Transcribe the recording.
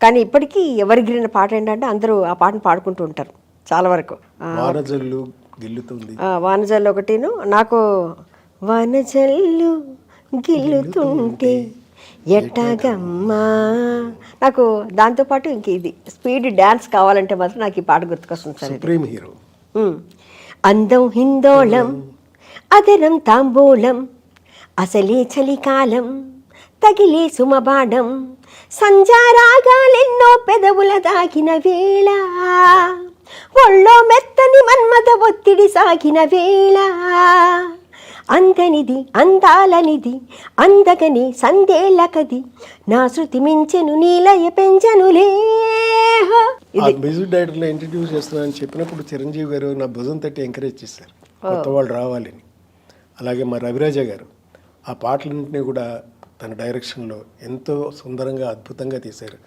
కానీ ఇప్పటికీ ఎవరిగిరిన పాట ఏంటంటే అందరూ ఆ పాటను పాడుకుంటూ ఉంటారు చాలా వరకు. వానజల్లు గిల్లుతుంది, వానజల్లు ఒకటిను, నాకు వానజల్లు గిల్లుతుంటే ఎట్టాగమ్మా, నాకు దాంతోపాటు ఇంక ఇది స్పీడ్ డ్యాన్స్ కావాలంటే మాత్రం నాకు ఈ పాట గుర్తుకొస్తుంది సార్. Supreme hero. అందం హిందోళం అదరం తాంబూలం అసలే చలికాలం తగిలే సుమబాణం సంజారాగాలెన్నో పెదవుల దాగిన వేళ ఒళ్ళో మెత్తని మన్మద ఒత్తిడి సాగిన వేళ అందనిది అందాలనిది అందగని సందేలకది నా శృతి మించెను నీలయ పెంచనులే. మ్యూజిక్ డైరెక్టర్లో ఇంట్రడ్యూస్ చేస్తున్నానని చెప్పినప్పుడు చిరంజీవి గారు నా భుజం తట్టి ఎంకరేజ్ చేశారు కొత్త వాళ్ళు రావాలని. అలాగే మా రవిరాజ గారు ఆ పాటలన్నింటినీ కూడా తన డైరెక్షన్లో ఎంతో సుందరంగా అద్భుతంగా తీశారు.